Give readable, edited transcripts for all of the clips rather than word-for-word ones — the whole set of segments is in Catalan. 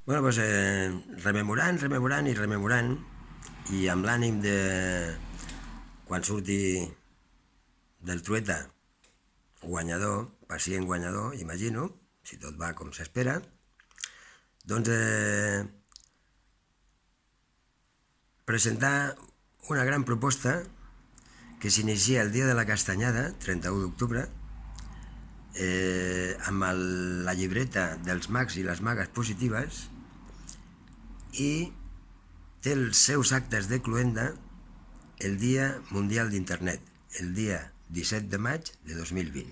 Doncs, rememorant, i amb l'ànim de, quan surti del Trueta, guanyador, pacient guanyador, imagino, si tot va com s'espera, doncs presentar una gran proposta que s'inicia el dia de la Castanyada, 31 d'octubre, amb la llibreta dels mags i les magues positives, i té els seus actes de cloenda el Dia Mundial d'Internet, el dia 17 de maig de 2020.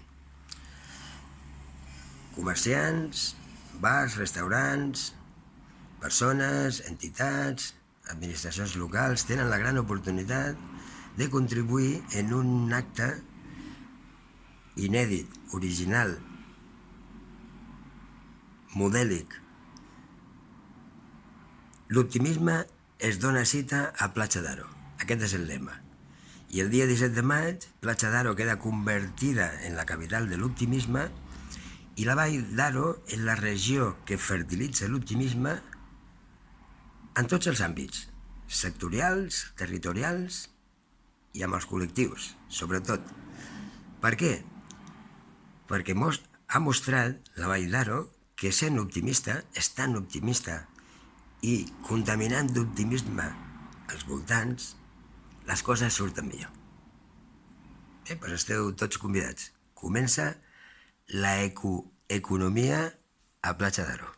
Comerciants, bars, restaurants, persones, entitats, administracions locals tenen la gran oportunitat de contribuir en un acte inèdit, original, modèlic. L'optimisme es dona cita a Platja d'Aro. Aquest és el lema. I el dia 17 de maig, Platja d'Aro queda convertida en la capital de l'optimisme i la Vall d'Aro és la regió que fertilitza l'optimisme en tots els àmbits, sectorials, territorials i amb els col·lectius, sobretot. Per què? Perquè ha mostrat la Vall d'Aro que sent optimista, estant optimista i contaminant d'optimisme als voltants, les coses surten millor. Doncs esteu tots convidats. Comença la economia a Platja d'Aro.